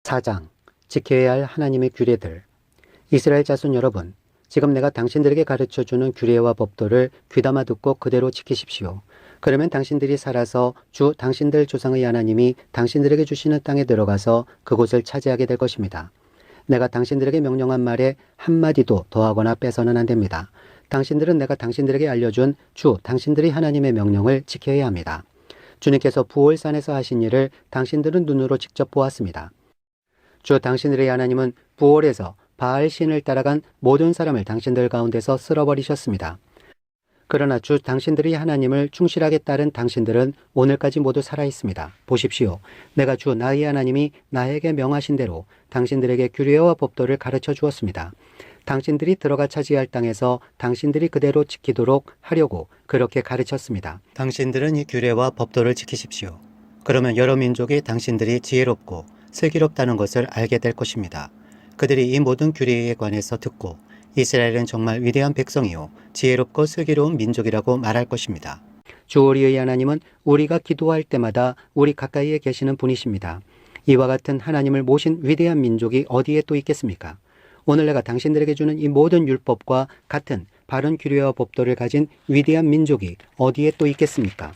4장 지켜야 할 하나님의 규례들. 이스라엘 자손 여러분, 지금 내가 당신들에게 가르쳐주는 규례와 법도를 귀담아 듣고 그대로 지키십시오. 그러면 당신들이 살아서 주 당신들 조상의 하나님이 당신들에게 주시는 땅에 들어가서 그곳을 차지하게 될 것입니다. 내가 당신들에게 명령한 말에 한마디도 더하거나 빼서는 안 됩니다. 당신들은 내가 당신들에게 알려준 주 당신들의 하나님의 명령을 지켜야 합니다. 주님께서 부올산에서 하신 일을 당신들은 눈으로 직접 보았습니다. 주 당신들의 하나님은 부올에서 바알 신을 따라간 모든 사람을 당신들 가운데서 쓸어버리셨습니다. 그러나 주 당신들의 하나님을 충실하게 따른 당신들은 오늘까지 모두 살아있습니다. 보십시오. 내가 주 나의 하나님이 나에게 명하신 대로 당신들에게 규례와 법도를 가르쳐 주었습니다. 당신들이 들어가 차지할 땅에서 당신들이 그대로 지키도록 하려고 그렇게 가르쳤습니다. 당신들은 이 규례와 법도를 지키십시오. 그러면 여러 민족이 당신들이 지혜롭고 슬기롭다는 것을 알게 될 것입니다. 그들이 이 모든 규례에 관해서 듣고 이스라엘은 정말 위대한 백성이요 지혜롭고 슬기로운 민족이라고 말할 것입니다. 주 우리의 하나님은 우리가 기도할 때마다 우리 가까이에 계시는 분이십니다. 이와 같은 하나님을 모신 위대한 민족이 어디에 또 있겠습니까? 오늘 내가 당신들에게 주는 이 모든 율법과 같은 바른 규례와 법도를 가진 위대한 민족이 어디에 또 있겠습니까?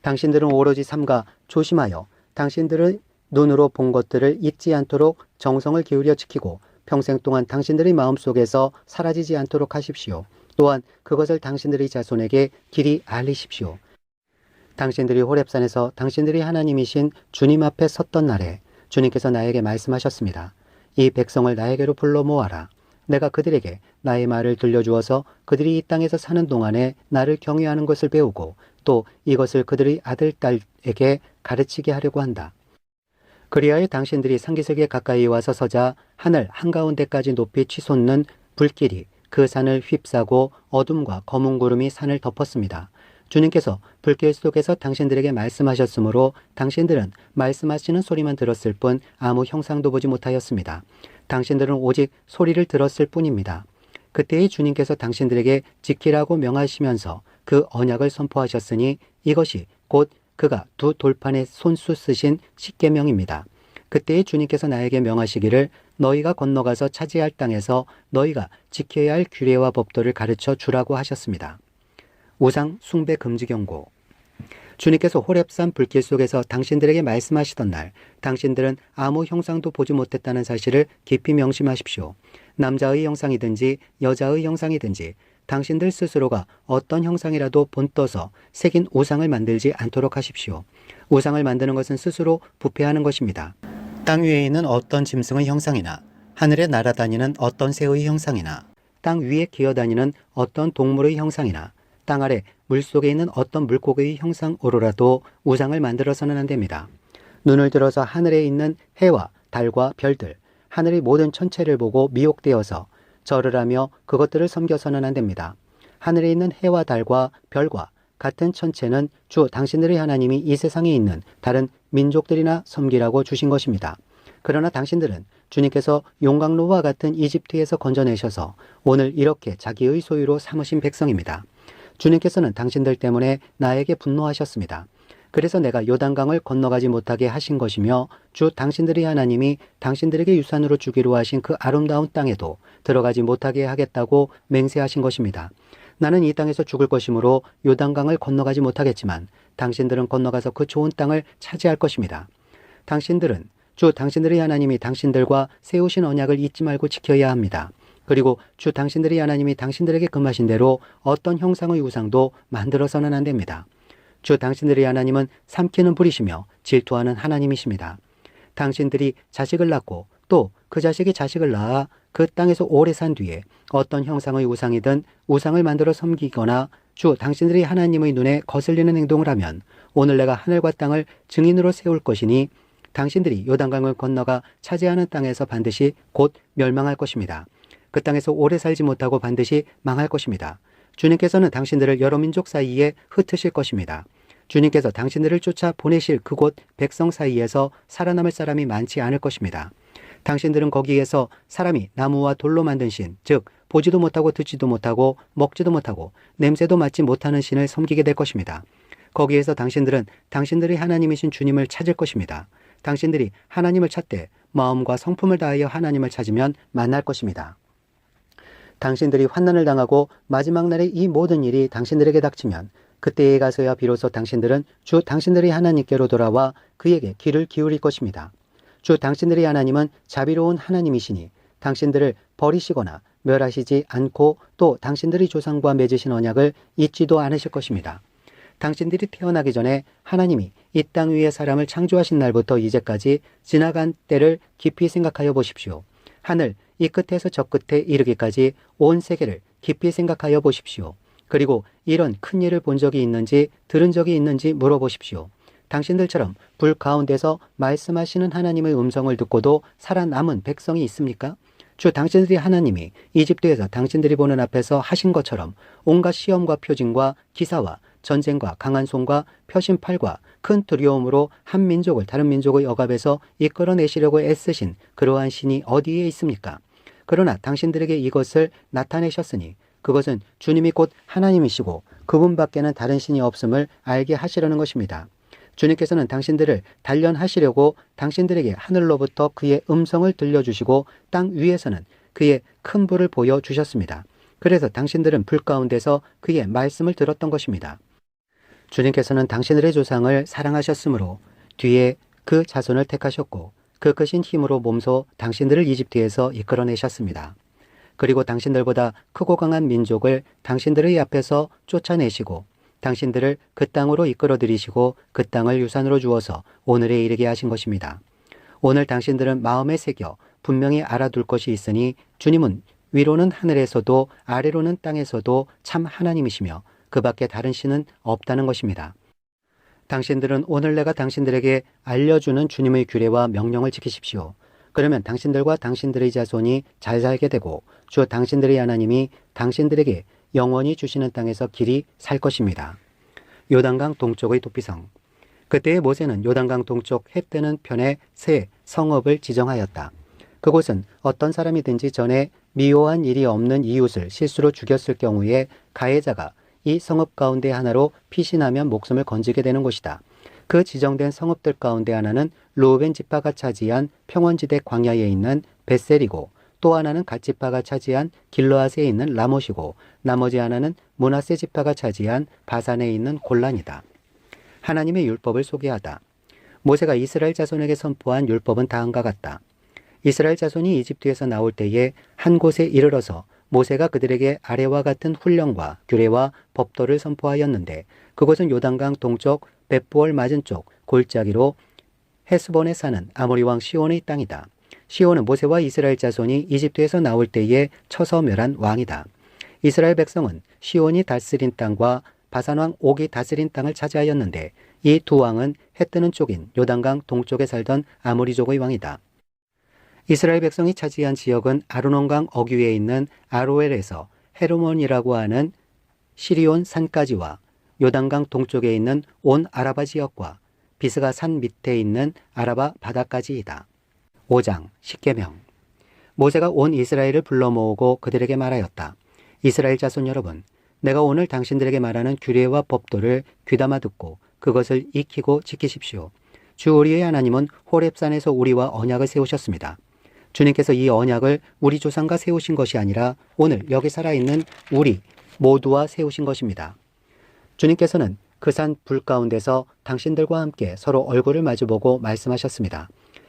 당신들은 오로지 삼가 조심하여 당신들의 눈으로 본 것들을 잊지 않도록 정성을 기울여 지키고 평생 동안 당신들의 마음속에서 사라지지 않도록 하십시오. 또한 그것을 당신들의 자손에게 길이 알리십시오. 당신들이 호렙산에서 당신들이 하나님이신 주님 앞에 섰던 날에 주님께서 나에게 말씀하셨습니다. 이 백성을 나에게로 불러 모아라. 내가 그들에게 나의 말을 들려주어서 그들이 이 땅에서 사는 동안에 나를 경외하는 것을 배우고 또 이것을 그들의 아들, 딸에게 가르치게 하려고 한다. 그리하여 당신들이 상기석에 가까이 와서 서자 하늘 한가운데까지 높이 치솟는 불길이 그 산을 휩싸고 어둠과 검은 구름이 산을 덮었습니다. 주님께서 불길 속에서 당신들에게 말씀하셨으므로 당신들은 말씀하시는 소리만 들었을 뿐 아무 형상도 보지 못하였습니다. 당신들은 오직 소리를 들었을 뿐입니다. 그때의 주님께서 당신들에게 지키라고 명하시면서 그 언약을 선포하셨으니 이것이 곧 그가 두 돌판에 손수 쓰신 십계명입니다. 그때의 주님께서 나에게 명하시기를 너희가 건너가서 차지할 땅에서 너희가 지켜야 할 규례와 법도를 가르쳐 주라고 하셨습니다. 우상 숭배 금지 경고. 주님께서 호렙산 불길 속에서 당신들에게 말씀하시던 날 당신들은 아무 형상도 보지 못했다는 사실을 깊이 명심하십시오. 남자의 형상이든지 여자의 형상이든지 당신들 스스로가 어떤 형상이라도 본떠서 새긴 우상을 만들지 않도록 하십시오. 우상을 만드는 것은 스스로 부패하는 것입니다. 땅 위에 있는 어떤 짐승의 형상이나 하늘에 날아다니는 어떤 새의 형상이나 땅 위에 기어다니는 어떤 동물의 형상이나 땅 아래 물속에 있는 어떤 물고기의 형상으로라도 우상을 만들어서는 안 됩니다. 눈을 들어서 하늘에 있는 해와 달과 별들, 하늘의 모든 천체를 보고 미혹되어서 절을 하며 그것들을 섬겨서는 안 됩니다. 하늘에 있는 해와 달과 별과 같은 천체는 주 당신들의 하나님이 이 세상에 있는 다른 민족들이나 섬기라고 주신 것입니다. 그러나 당신들은 주님께서 용광로와 같은 이집트에서 건져내셔서 오늘 이렇게 자기의 소유로 삼으신 백성입니다. 주님께서는 당신들 때문에 나에게 분노하셨습니다. 그래서 내가 요단강을 건너가지 못하게 하신 것이며 주 당신들의 하나님이 당신들에게 유산으로 주기로 하신 그 아름다운 땅에도 들어가지 못하게 하겠다고 맹세하신 것입니다. 나는 이 땅에서 죽을 것이므로 요단강을 건너가지 못하겠지만 당신들은 건너가서 그 좋은 땅을 차지할 것입니다. 당신들은 주 당신들의 하나님이 당신들과 세우신 언약을 잊지 말고 지켜야 합니다. 그리고 주 당신들의 하나님이 당신들에게 금하신 대로 어떤 형상의 우상도 만들어서는 안 됩니다. 주 당신들의 하나님은 삼키는 불이시며 질투하는 하나님이십니다. 당신들이 자식을 낳고 또 그 자식이 자식을 낳아 그 땅에서 오래 산 뒤에 어떤 형상의 우상이든 우상을 만들어 섬기거나 주 당신들의 하나님의 눈에 거슬리는 행동을 하면 오늘 내가 하늘과 땅을 증인으로 세울 것이니 당신들이 요단강을 건너가 차지하는 땅에서 반드시 곧 멸망할 것입니다. 그 땅에서 오래 살지 못하고 반드시 망할 것입니다. 주님께서는 당신들을 여러 민족 사이에 흩으실 것입니다. 주님께서 당신들을 쫓아 보내실 그곳 백성 사이에서 살아남을 사람이 많지 않을 것입니다. 당신들은 거기에서 사람이 나무와 돌로 만든 신, 즉 보지도 못하고 듣지도 못하고 먹지도 못하고 냄새도 맡지 못하는 신을 섬기게 될 것입니다. 거기에서 당신들은 당신들의 하나님이신 주님을 찾을 것입니다. 당신들이 하나님을 찾되 마음과 성품을 다하여 하나님을 찾으면 만날 것입니다. 당신들이 환난을 당하고 마지막 날에 이 모든 일이 당신들에게 닥치면 그때에 가서야 비로소 당신들은 주 당신들의 하나님께로 돌아와 그에게 귀를 기울일 것입니다. 주 당신들의 하나님은 자비로운 하나님이시니 당신들을 버리시거나 멸하시지 않고 또 당신들의 조상과 맺으신 언약을 잊지도 않으실 것입니다. 당신들이 태어나기 전에 하나님이 이 땅 위에 사람을 창조하신 날부터 이제까지 지나간 때를 깊이 생각하여 보십시오. 하늘 이 끝에서 저 끝에 이르기까지 온 세계를 깊이 생각하여 보십시오. 그리고 이런 큰 일을 본 적이 있는지 들은 적이 있는지 물어보십시오. 당신들처럼 불 가운데서 말씀하시는 하나님의 음성을 듣고도 살아남은 백성이 있습니까? 주 당신들이 하나님이 이집트에서 당신들이 보는 앞에서 하신 것처럼 온갖 시험과 표징과 기사와 전쟁과 강한 손과 표심팔과 큰 두려움으로 한 민족을 다른 민족의 억압에서 이끌어내시려고 애쓰신 그러한 신이 어디에 있습니까? 그러나 당신들에게 이것을 나타내셨으니 그것은 주님이 곧 하나님이시고 그분밖에는 다른 신이 없음을 알게 하시려는 것입니다. 주님께서는 당신들을 단련하시려고 당신들에게 하늘로부터 그의 음성을 들려주시고 땅 위에서는 그의 큰 불을 보여주셨습니다. 그래서 당신들은 불 가운데서 그의 말씀을 들었던 것입니다. 주님께서는 당신들의 조상을 사랑하셨으므로 뒤에 그 자손을 택하셨고 그 크신 힘으로 몸소 당신들을 이집트에서 이끌어내셨습니다. 그리고 당신들보다 크고 강한 민족을 당신들의 앞에서 쫓아내시고 당신들을 그 땅으로 이끌어들이시고 그 땅을 유산으로 주어서 오늘에 이르게 하신 것입니다. 오늘 당신들은 마음에 새겨 분명히 알아둘 것이 있으니 주님은 위로는 하늘에서도 아래로는 땅에서도 참 하나님이시며 그 밖에 다른 신은 없다는 것입니다. 당신들은 오늘 내가 당신들에게 알려주는 주님의 규례와 명령을 지키십시오. 그러면 당신들과 당신들의 자손이 잘 살게 되고 주 당신들의 하나님이 당신들에게 영원히 주시는 땅에서 길이 살 것입니다. 요단강 동쪽의 도피성. 그때의 모세는 요단강 동쪽 해 뜨는 편에 새 성읍을 지정하였다. 그곳은 어떤 사람이든지 전에 미워한 일이 없는 이웃을 실수로 죽였을 경우에 가해자가 이 성읍 가운데 하나로 피신하면 목숨을 건지게 되는 곳이다. 그 지정된 성읍들 가운데 하나는 르우벤 지파가 차지한 평원지대 광야에 있는 벳셀이고 또 하나는 갓 지파가 차지한 길르앗에 있는 라못이고 나머지 하나는 므낫세 지파가 차지한 바산에 있는 골란이다. 하나님의 율법을 소개하다. 모세가 이스라엘 자손에게 선포한 율법은 다음과 같다. 이스라엘 자손이 이집트에서 나올 때에 한 곳에 이르러서 모세가 그들에게 아래와 같은 훈령과 규례와 법도를 선포하였는데 그곳은 요단강 동쪽 벳부얼 맞은 쪽 골짜기로 헤스본에 사는 아모리 왕 시온의 땅이다. 시온은 모세와 이스라엘 자손이 이집트에서 나올 때에 쳐서 멸한 왕이다. 이스라엘 백성은 시온이 다스린 땅과 바산 왕 옥이 다스린 땅을 차지하였는데 이 두 왕은 해 뜨는 쪽인 요단강 동쪽에 살던 아모리족의 왕이다. 이스라엘 백성이 차지한 지역은 아르논강 어귀에 있는 아로엘에서 헤르몬이라고 하는 시리온 산까지와 요단강 동쪽에 있는 온 아라바 지역과 비스가 산 밑에 있는 아라바 바다까지이다. 5장 십계명. 모세가 온 이스라엘을 불러 모으고 그들에게 말하였다. 이스라엘 자손 여러분, 내가 오늘 당신들에게 말하는 규례와 법도를 귀담아 듣고 그것을 익히고 지키십시오. 주 우리의 하나님은 호렙산에서 우리와 언약을 세우셨습니다. 주님께서 이 언약을 우리 조상과 세우신 것이 아니라 오늘 여기 살아있는 우리 모두와 세우신 것입니다. 주님께서는 그 산 불 가운데서 당신들과 함께 서로 얼굴을 마주보고 말씀하셨습니다.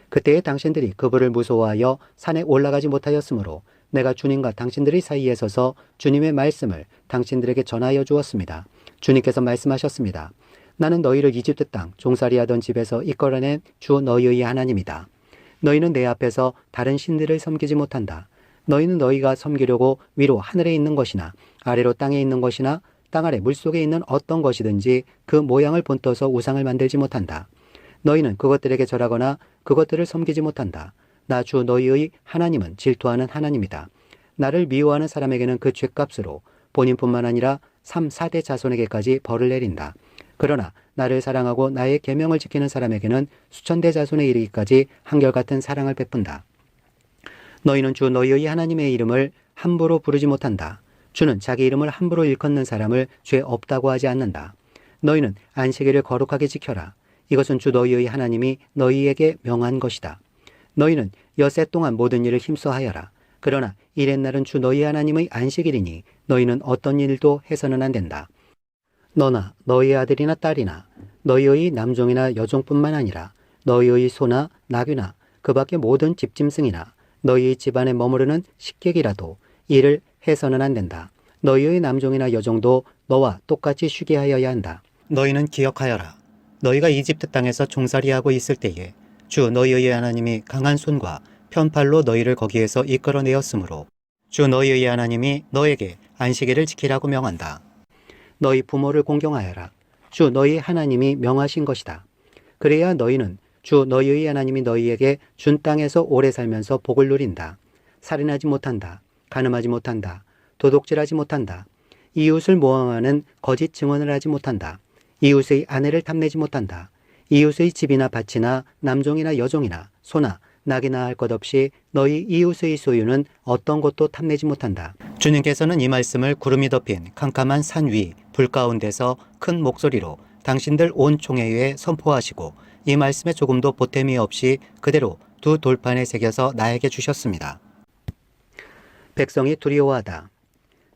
그때에 당신들이 그 불을 무서워하여 산에 올라가지 못하였으므로 내가 주님과 당신들의 사이에 서서 주님의 말씀을 당신들에게 전하여 주었습니다. 주님께서 말씀하셨습니다. 나는 너희를 이집트 땅 종살이하던 집에서 이끌어낸 주 너희의 하나님이다. 너희는 내 앞에서 다른 신들을 섬기지 못한다. 너희는 너희가 섬기려고 위로 하늘에 있는 것이나 아래로 땅에 있는 것이나 땅 아래 물속에 있는 어떤 것이든지 그 모양을 본떠서 우상을 만들지 못한다. 너희는 그것들에게 절하거나 그것들을 섬기지 못한다. 나 주 너희의 하나님은 질투하는 하나님이다. 나를 미워하는 사람에게는 그 죄값으로 본인뿐만 아니라 3, 4대 자손에게까지 벌을 내린다. 그러나 나를 사랑하고 나의 계명을 지키는 사람에게는 수천대 자손에 이르기까지 한결같은 사랑을 베푼다. 너희는 주 너희의 하나님의 이름을 함부로 부르지 못한다. 주는 자기 이름을 함부로 일컫는 사람을 죄 없다고 하지 않는다. 너희는 안식일을 거룩하게 지켜라. 이것은 주 너희의 하나님이 너희에게 명한 것이다. 너희는 엿새 동안 모든 일을 힘써 하여라. 그러나 이렛날은 주 너희 하나님의 안식일이니 너희는 어떤 일도 해서는 안 된다. 너나 너희 아들이나 딸이나 너희의 남종이나 여종뿐만 아니라 너희의 소나 나귀나 그 밖의 모든 집짐승이나 너희의 집안에 머무르는 식객이라도 일을 해서는 안 된다. 너희의 남종이나 여종도 너와 똑같이 쉬게 하여야 한다. 너희는 기억하여라. 너희가 이집트 땅에서 종살이하고 있을 때에 주 너희의 하나님이 강한 손과 편팔로 너희를 거기에서 이끌어내었으므로 주 너희의 하나님이 너에게 안식일을 지키라고 명한다. 너희 부모를 공경하여라. 주 너희 하나님이 명하신 것이다. 그래야 너희는 주 너희의 하나님이 너희에게 준 땅에서 오래 살면서 복을 누린다. 살인하지 못한다. 간음하지 못한다. 도둑질하지 못한다. 이웃을 모함하는 거짓 증언을 하지 못한다. 이웃의 아내를 탐내지 못한다. 이웃의 집이나 밭이나 남종이나 여종이나 소나 낙이나 할 것 없이 너희 이웃의 소유는 어떤 것도 탐내지 못한다. 주님께서는 이 말씀을 구름이 덮인 캄캄한 산 위 불 가운데서 큰 목소리로 당신들 온 총회에 선포하시고 이 말씀에 조금도 보탬이 없이 그대로 두 돌판에 새겨서 나에게 주셨습니다. 백성이 두려워하다.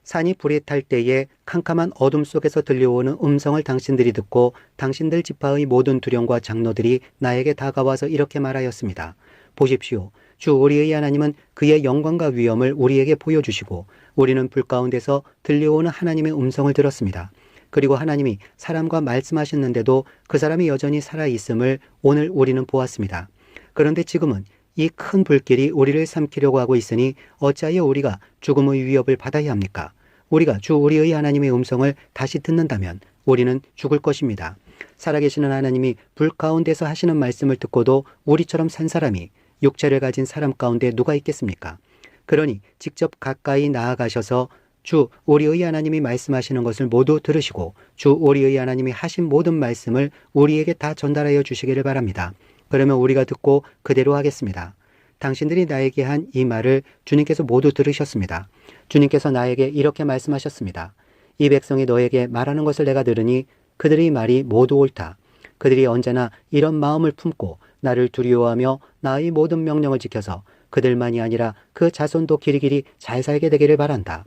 산이 불이 탈 때에 캄캄한 어둠 속에서 들려오는 음성을 당신들이 듣고 당신들 지파의 모든 두령과 장로들이 나에게 다가와서 이렇게 말하였습니다. 보십시오. 주 우리의 하나님은 그의 영광과 위엄을 우리에게 보여주시고 우리는 불 가운데서 들려오는 하나님의 음성을 들었습니다. 그리고 하나님이 사람과 말씀하셨는데도 그 사람이 여전히 살아있음을 오늘 우리는 보았습니다. 그런데 지금은 이 큰 불길이 우리를 삼키려고 하고 있으니 어찌하여 우리가 죽음의 위협을 받아야 합니까? 우리가 주 우리의 하나님의 음성을 다시 듣는다면 우리는 죽을 것입니다. 살아계시는 하나님이 불 가운데서 하시는 말씀을 듣고도 우리처럼 산 사람이 육체를 가진 사람 가운데 누가 있겠습니까? 그러니 직접 가까이 나아가셔서 주 우리의 하나님이 말씀하시는 것을 모두 들으시고 주 우리의 하나님이 하신 모든 말씀을 우리에게 다 전달하여 주시기를 바랍니다. 그러면 우리가 듣고 그대로 하겠습니다. 당신들이 나에게 한 이 말을 주님께서 모두 들으셨습니다. 주님께서 나에게 이렇게 말씀하셨습니다. 이 백성이 너에게 말하는 것을 내가 들으니 그들의 말이 모두 옳다. 그들이 언제나 이런 마음을 품고 나를 두려워하며 나의 모든 명령을 지켜서 그들만이 아니라 그 자손도 길이길이 잘 살게 되기를 바란다.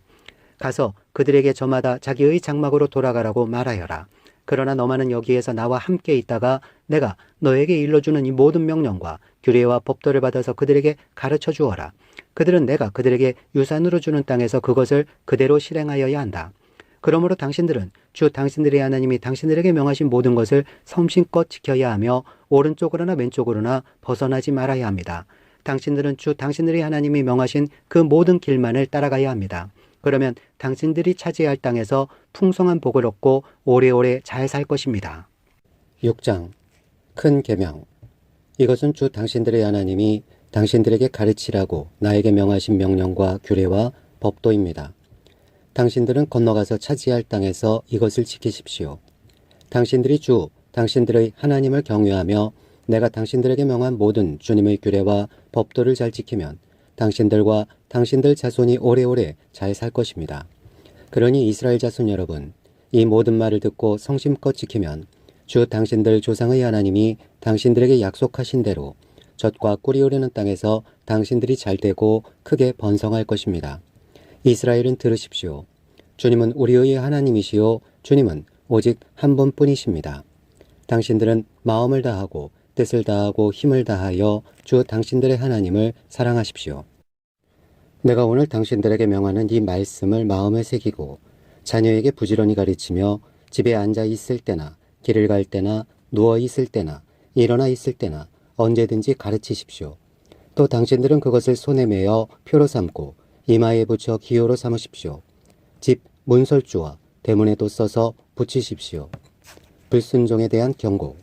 가서 그들에게 저마다 자기의 장막으로 돌아가라고 말하여라. 그러나 너만은 여기에서 나와 함께 있다가 내가 너에게 일러주는 이 모든 명령과 규례와 법도를 받아서 그들에게 가르쳐 주어라. 그들은 내가 그들에게 유산으로 주는 땅에서 그것을 그대로 실행하여야 한다. 그러므로 당신들은 주 당신들의 하나님이 당신들에게 명하신 모든 것을 섬심껏 지켜야 하며 오른쪽으로나 왼쪽으로나 벗어나지 말아야 합니다. 당신들은 주 당신들의 하나님이 명하신 그 모든 길만을 따라가야 합니다. 그러면 당신들이 차지할 땅에서 풍성한 복을 얻고 오래오래 잘 살 것입니다. 6장 큰 계명. 이것은 주 당신들의 하나님이 당신들에게 가르치라고 나에게 명하신 명령과 규례와 법도입니다. 당신들은 건너가서 차지할 땅에서 이것을 지키십시오. 당신들이 주 당신들의 하나님을 경외하며 내가 당신들에게 명한 모든 주님의 규례와 법도를 잘 지키면 당신들과 당신들 자손이 오래오래 잘 살 것입니다. 그러니 이스라엘 자손 여러분, 이 모든 말을 듣고 성심껏 지키면 주 당신들 조상의 하나님이 당신들에게 약속하신 대로 젖과 꿀이 흐르는 땅에서 당신들이 잘되고 크게 번성할 것입니다. 이스라엘은 들으십시오. 주님은 우리의 하나님이시요 주님은 오직 한 분뿐이십니다. 당신들은 마음을 다하고 뜻을 다하고 힘을 다하여 주 당신들의 하나님을 사랑하십시오. 내가 오늘 당신들에게 명하는 이 말씀을 마음에 새기고 자녀에게 부지런히 가르치며 집에 앉아 있을 때나 길을 갈 때나 누워 있을 때나 일어나 있을 때나 언제든지 가르치십시오. 또 당신들은 그것을 손에 메어 표로 삼고 이마에 붙여 기호로 삼으십시오. 집 문설주와 대문에도 써서 붙이십시오. 불순종에 대한 경고.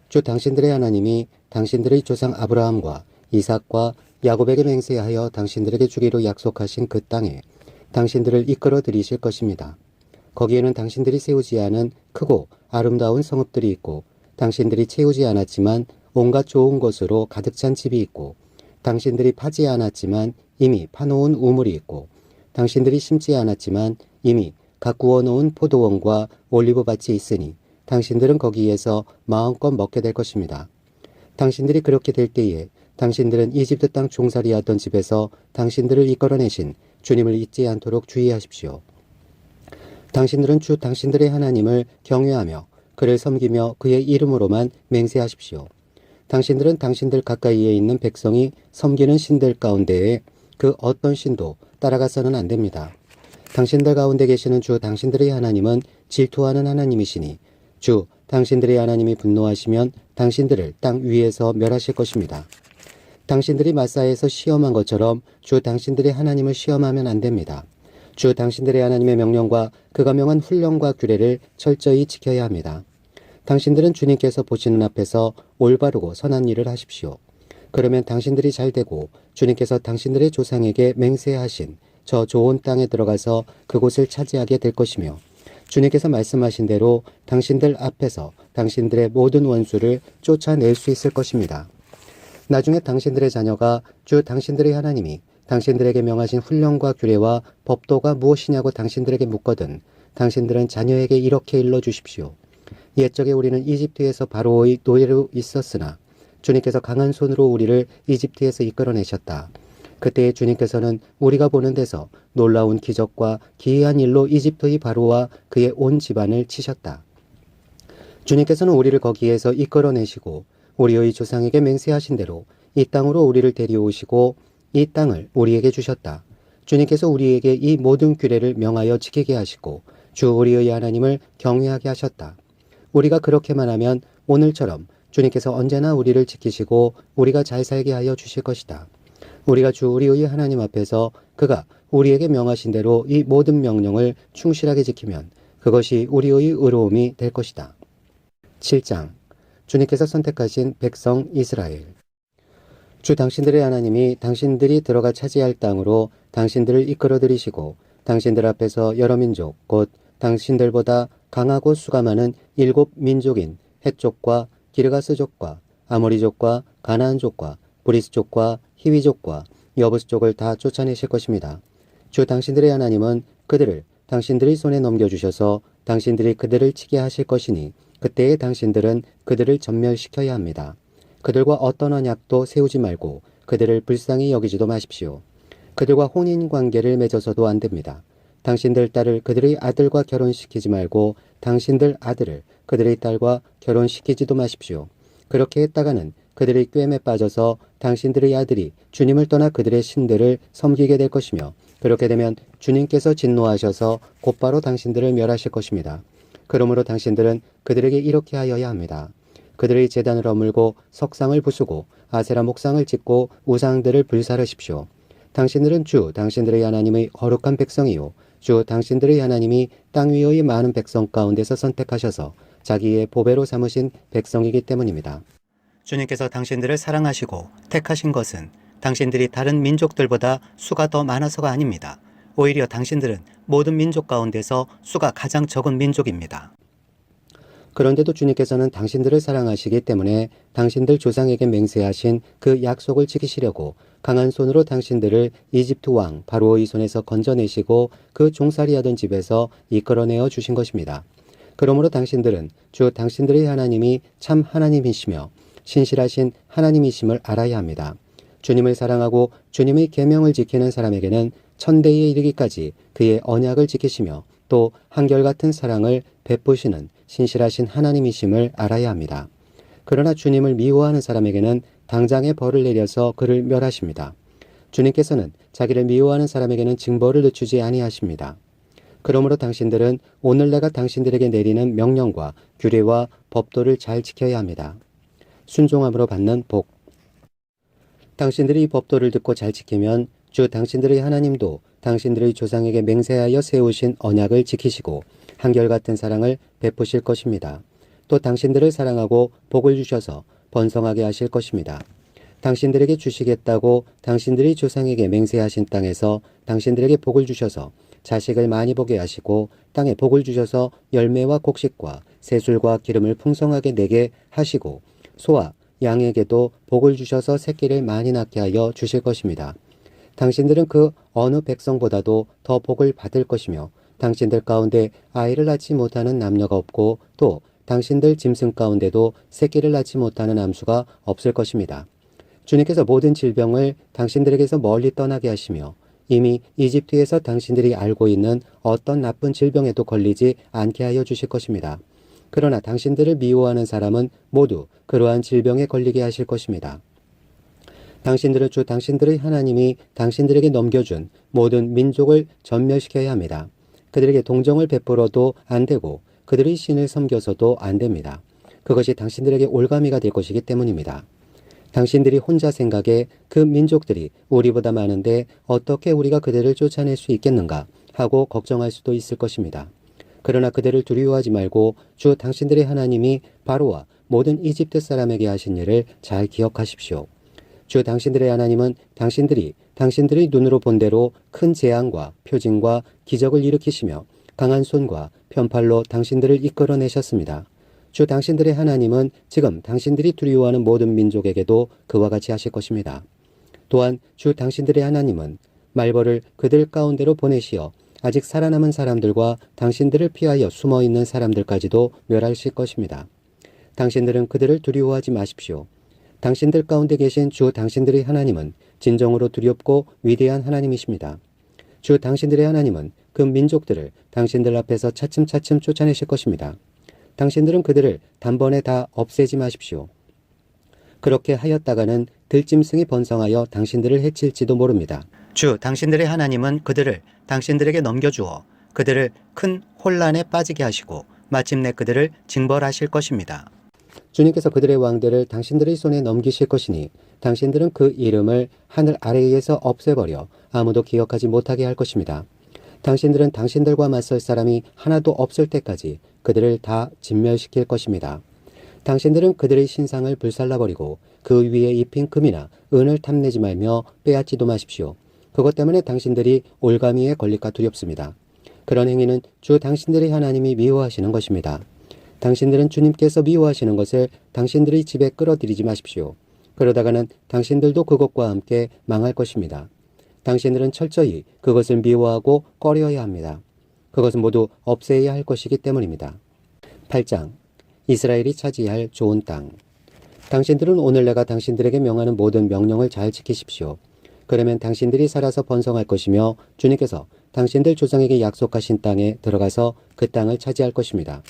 주 당신들의 하나님이 당신들의 조상 아브라함과 이삭과 야곱에게 맹세하여 당신들에게 주기로 약속하신 그 땅에 당신들을 이끌어 들이실 것입니다. 거기에는 당신들이 세우지 않은 크고 아름다운 성읍들이 있고 당신들이 채우지 않았지만 온갖 좋은 것으로 가득 찬 집이 있고 당신들이 파지 않았지만 이미 파놓은 우물이 있고 당신들이 심지 않았지만 이미 가꾸어 놓은 포도원과 올리브밭이 있으니 당신들은 거기에서 마음껏 먹게 될 것입니다. 당신들이 그렇게 될 때에 당신들은 이집트 땅 종살이하던 집에서 당신들을 이끌어내신 주님을 잊지 않도록 주의하십시오. 당신들은 주 당신들의 하나님을 경외하며 그를 섬기며 그의 이름으로만 맹세하십시오. 당신들은 당신들 가까이에 있는 백성이 섬기는 신들 가운데에 그 어떤 신도 따라가서는 안 됩니다. 당신들 가운데 계시는 주 당신들의 하나님은 질투하는 하나님이시니 주 당신들의 하나님이 분노하시면 당신들을 땅 위에서 멸하실 것입니다. 당신들이 마사에서 시험한 것처럼 주 당신들의 하나님을 시험하면 안 됩니다. 주 당신들의 하나님의 명령과 그가 명한 훈령과 규례를 철저히 지켜야 합니다. 당신들은 주님께서 보시는 앞에서 올바르고 선한 일을 하십시오. 그러면 당신들이 잘되고 주님께서 당신들의 조상에게 맹세하신 저 좋은 땅에 들어가서 그곳을 차지하게 될 것이며 주님께서 말씀하신 대로 당신들 앞에서 당신들의 모든 원수를 쫓아낼 수 있을 것입니다. 나중에 당신들의 자녀가 주 당신들의 하나님이 당신들에게 명하신 훈령과 규례와 법도가 무엇이냐고 당신들에게 묻거든 당신들은 자녀에게 이렇게 일러주십시오. 옛적에 우리는 이집트에서 바로의 노예로 있었으나 주님께서 강한 손으로 우리를 이집트에서 이끌어내셨다. 그때 주님께서는 우리가 보는 데서 놀라운 기적과 기이한 일로 이집트의 바로와 그의 온 집안을 치셨다. 주님께서는 우리를 거기에서 이끌어내시고 우리의 조상에게 맹세하신 대로 이 땅으로 우리를 데려오시고 이 땅을 우리에게 주셨다. 주님께서 우리에게 이 모든 규례를 명하여 지키게 하시고 주 우리의 하나님을 경외하게 하셨다. 우리가 그렇게만 하면 오늘처럼 주님께서 언제나 우리를 지키시고 우리가 잘 살게 하여 주실 것이다. 우리가 주 우리의 하나님 앞에서 그가 우리에게 명하신 대로 이 모든 명령을 충실하게 지키면 그것이 우리의 의로움이 될 것이다. 7장 주님께서 선택하신 백성 이스라엘. 주 당신들의 하나님이 당신들이 들어가 차지할 땅으로 당신들을 이끌어 들이시고 당신들 앞에서 여러 민족 곧 당신들보다 강하고 수가 많은 7 민족인 헷족과 기르가스족과 아모리족과 가나안족과 브리스족과 히위족과 여부스족을 다 쫓아내실 것입니다. 주 당신들의 하나님은 그들을 당신들의 손에 넘겨주셔서 당신들이 그들을 치게 하실 것이니 그때에 당신들은 그들을 전멸시켜야 합니다. 그들과 어떤 언약도 세우지 말고 그들을 불쌍히 여기지도 마십시오. 그들과 혼인관계를 맺어서도 안 됩니다. 당신들 딸을 그들의 아들과 결혼시키지 말고 당신들 아들을 그들의 딸과 결혼시키지도 마십시오. 그렇게 했다가는 그들의 꿰매 빠져서 당신들의 아들이 주님을 떠나 그들의 신들을 섬기게 될 것이며 그렇게 되면 주님께서 진노하셔서 곧바로 당신들을 멸하실 것입니다. 그러므로 당신들은 그들에게 이렇게 하여야 합니다. 그들의 제단을 허물고 석상을 부수고 아세라 목상을 찍고 우상들을 불사르십시오. 당신들은 주 당신들의 하나님의 거룩한 백성이요 주 당신들의 하나님이 땅 위의 많은 백성 가운데서 선택하셔서 자기의 보배로 삼으신 백성이기 때문입니다. 주님께서 당신들을 사랑하시고 택하신 것은 당신들이 다른 민족들보다 수가 더 많아서가 아닙니다. 오히려 당신들은 모든 민족 가운데서 수가 가장 적은 민족입니다. 그런데도 주님께서는 당신들을 사랑하시기 때문에 당신들 조상에게 맹세하신 그 약속을 지키시려고 강한 손으로 당신들을 이집트 왕 바로의 손에서 건져내시고 그 종살이하던 집에서 이끌어내어 주신 것입니다. 그러므로 당신들은 주 당신들의 하나님이 참 하나님이시며 신실하신 하나님이심을 알아야 합니다. 주님을 사랑하고 주님의 계명을 지키는 사람에게는 천대에 이르기까지 그의 언약을 지키시며 또 한결같은 사랑을 베푸시는 신실하신 하나님이심을 알아야 합니다. 그러나 주님을 미워하는 사람에게는 당장의 벌을 내려서 그를 멸하십니다. 주님께서는 자기를 미워하는 사람에게는 징벌을 늦추지 아니하십니다. 그러므로 당신들은 오늘 내가 당신들에게 내리는 명령과 규례와 법도를 잘 지켜야 합니다. 순종함으로 받는 복. 당신들이 이 법도를 듣고 잘 지키면 주 당신들의 하나님도 당신들의 조상에게 맹세하여 세우신 언약을 지키시고 한결같은 사랑을 베푸실 것입니다. 또 당신들을 사랑하고 복을 주셔서 번성하게 하실 것입니다. 당신들에게 주시겠다고 당신들이 조상에게 맹세하신 땅에서 당신들에게 복을 주셔서 자식을 많이 보게 하시고 땅에 복을 주셔서 열매와 곡식과 새술과 기름을 풍성하게 내게 하시고 소와 양에게도 복을 주셔서 새끼를 많이 낳게 하여 주실 것입니다. 당신들은 그 어느 백성보다도 더 복을 받을 것이며 당신들 가운데 아이를 낳지 못하는 남녀가 없고 또 당신들 짐승 가운데도 새끼를 낳지 못하는 암수가 없을 것입니다. 주님께서 모든 질병을 당신들에게서 멀리 떠나게 하시며 이미 이집트에서 당신들이 알고 있는 어떤 나쁜 질병에도 걸리지 않게 하여 주실 것입니다. 그러나 당신들을 미워하는 사람은 모두 그러한 질병에 걸리게 하실 것입니다. 당신들은 주 당신들의 하나님이 당신들에게 넘겨준 모든 민족을 전멸시켜야 합니다. 그들에게 동정을 베풀어도 안 되고 그들의 신을 섬겨서도 안 됩니다. 그것이 당신들에게 올가미가 될 것이기 때문입니다. 당신들이 혼자 생각에 그 민족들이 우리보다 많은데 어떻게 우리가 그들을 쫓아낼 수 있겠는가 하고 걱정할 수도 있을 것입니다. 그러나 그들을 두려워하지 말고 주 당신들의 하나님이 바로와 모든 이집트 사람에게 하신 일을 잘 기억하십시오. 주 당신들의 하나님은 당신들이 당신들의 눈으로 본 대로 큰 재앙과 표징과 기적을 일으키시며 강한 손과 편팔로 당신들을 이끌어내셨습니다. 주 당신들의 하나님은 지금 당신들이 두려워하는 모든 민족에게도 그와 같이 하실 것입니다. 또한 주 당신들의 하나님은 말벌을 그들 가운데로 보내시어 아직 살아남은 사람들과 당신들을 피하여 숨어있는 사람들까지도 멸하실 것입니다. 당신들은 그들을 두려워하지 마십시오. 당신들 가운데 계신 주 당신들의 하나님은 진정으로 두렵고 위대한 하나님이십니다. 주 당신들의 하나님은 그 민족들을 당신들 앞에서 차츰차츰 쫓아내실 것입니다. 당신들은 그들을 단번에 다 없애지 마십시오. 그렇게 하였다가는 들짐승이 번성하여 당신들을 해칠지도 모릅니다. 주 당신들의 하나님은 그들을 당신들에게 넘겨주어 그들을 큰 혼란에 빠지게 하시고 마침내 그들을 징벌하실 것입니다. 주님께서 그들의 왕들을 당신들의 손에 넘기실 것이니 당신들은 그 이름을 하늘 아래에서 없애버려 아무도 기억하지 못하게 할 것입니다. 당신들은 당신들과 맞설 사람이 하나도 없을 때까지 그들을 다 진멸시킬 것입니다. 당신들은 그들의 신상을 불살라버리고 그 위에 입힌 금이나 은을 탐내지 말며 빼앗지도 마십시오. 그것 때문에 당신들이 올가미에 걸릴까 두렵습니다. 그런 행위는 주 당신들의 하나님이 미워하시는 것입니다. 당신들은 주님께서 미워하시는 것을 당신들의 집에 끌어들이지 마십시오. 그러다가는 당신들도 그것과 함께 망할 것입니다. 당신들은 철저히 그것을 미워하고 꺼려야 합니다. 그것은 모두 없애야 할 것이기 때문입니다. 8장 이스라엘이 차지할 좋은 땅. 당신들은 오늘 내가 당신들에게 명하는 모든 명령을 잘 지키십시오. 그러면 당신들이 살아서 번성할 것이며 주님께서 당신들 조상에게 약속하신 땅에 들어가서 그 땅을 차지할 것입니다.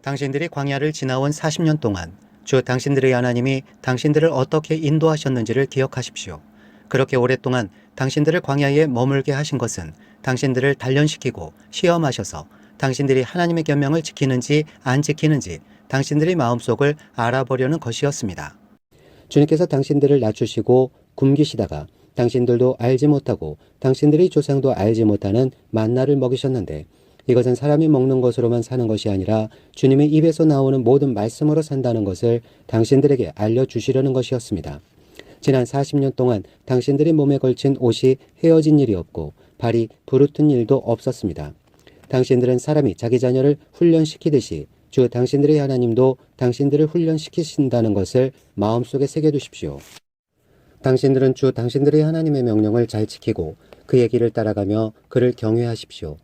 당신들이 광야를 지나온 40년 동안 주 당신들의 하나님이 당신들을 어떻게 인도하셨는지를 기억하십시오. 그렇게 오랫동안 당신들을 광야에 머물게 하신 것은 당신들을 단련시키고 시험하셔서 당신들이 하나님의 계명을 지키는지 안 지키는지 당신들의 마음속을 알아보려는 것이었습니다. 주님께서 당신들을 낮추시고 굶기시다가 당신들도 알지 못하고 당신들의 조상도 알지 못하는 만나를 먹이셨는데 이것은 사람이 먹는 것으로만 사는 것이 아니라 주님의 입에서 나오는 모든 말씀으로 산다는 것을 당신들에게 알려주시려는 것이었습니다. 지난 40년 동안 당신들의 몸에 걸친 옷이 헤어진 일이 없고 발이 부르튼 일도 없었습니다. 당신들은 사람이 자기 자녀를 훈련시키듯이 주 당신들의 하나님도 당신들을 훈련시키신다는 것을 마음속에 새겨두십시오. 당신들은 주 당신들의 하나님의 명령을 잘 지키고 그의 길을 따라가며 그를 경외하십시오.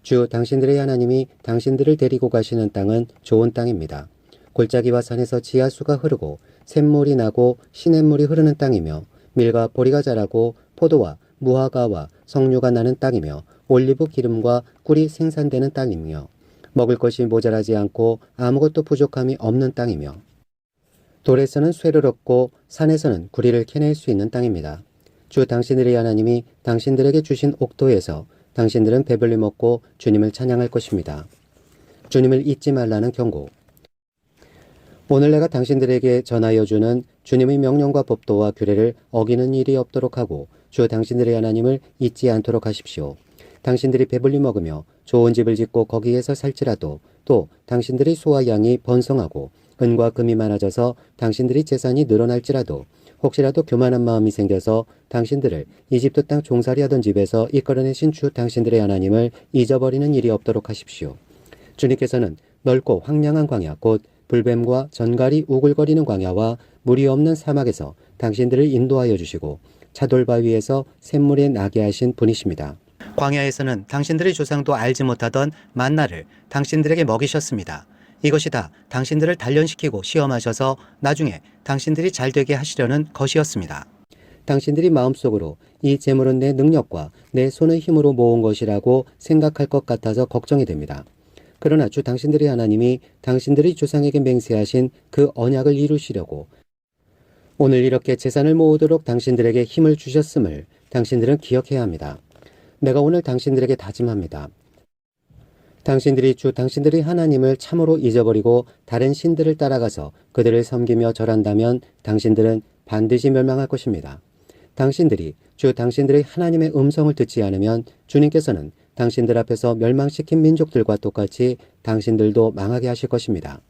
주 당신들의 하나님이 당신들을 데리고 가시는 땅은 좋은 땅입니다. 골짜기와 산에서 지하수가 흐르고 샘물이 나고 시냇물이 흐르는 땅이며 밀과 보리가 자라고 포도와 무화과와 석류가 나는 땅이며 올리브 기름과 꿀이 생산되는 땅이며 먹을 것이 모자라지 않고 아무것도 부족함이 없는 땅이며 돌에서는 쇠를 얻고 산에서는 구리를 캐낼 수 있는 땅입니다. 주 당신들의 하나님이 당신들에게 주신 옥토에서 당신들은 배불리 먹고 주님을 찬양할 것입니다. 주님을 잊지 말라는 경고. 오늘 내가 당신들에게 전하여 주는 주님의 명령과 법도와 규례를 어기는 일이 없도록 하고 주 당신들의 하나님을 잊지 않도록 하십시오. 당신들이 배불리 먹으며 좋은 집을 짓고 거기에서 살지라도 또 당신들의 소와 양이 번성하고 은과 금이 많아져서 당신들의 재산이 늘어날지라도 혹시라도 교만한 마음이 생겨서 당신들을 이집트 땅 종살이하던 집에서 이끌어내신 주 당신들의 하나님을 잊어버리는 일이 없도록 하십시오. 주님께서는 넓고 황량한 광야 곧 불뱀과 전갈이 우글거리는 광야와 물이 없는 사막에서 당신들을 인도하여 주시고 차돌바위에서 샘물에 나게 하신 분이십니다. 광야에서는 당신들의 조상도 알지 못하던 만나를 당신들에게 먹이셨습니다. 이것이 다 당신들을 단련시키고 시험하셔서 나중에 당신들이 잘 되게 하시려는 것이었습니다. 당신들이 마음속으로 이 재물은 내 능력과 내 손의 힘으로 모은 것이라고 생각할 것 같아서 걱정이 됩니다. 그러나 주 당신들의 하나님이 당신들의 조상에게 맹세하신 그 언약을 이루시려고 오늘 이렇게 재산을 모으도록 당신들에게 힘을 주셨음을 당신들은 기억해야 합니다. 내가 오늘 당신들에게 다짐합니다. 당신들이 주 당신들의 하나님을 참으로 잊어버리고 다른 신들을 따라가서 그들을 섬기며 절한다면 당신들은 반드시 멸망할 것입니다. 당신들이 주 당신들의 하나님의 음성을 듣지 않으면 주님께서는 당신들 앞에서 멸망시킨 민족들과 똑같이 당신들도 망하게 하실 것입니다.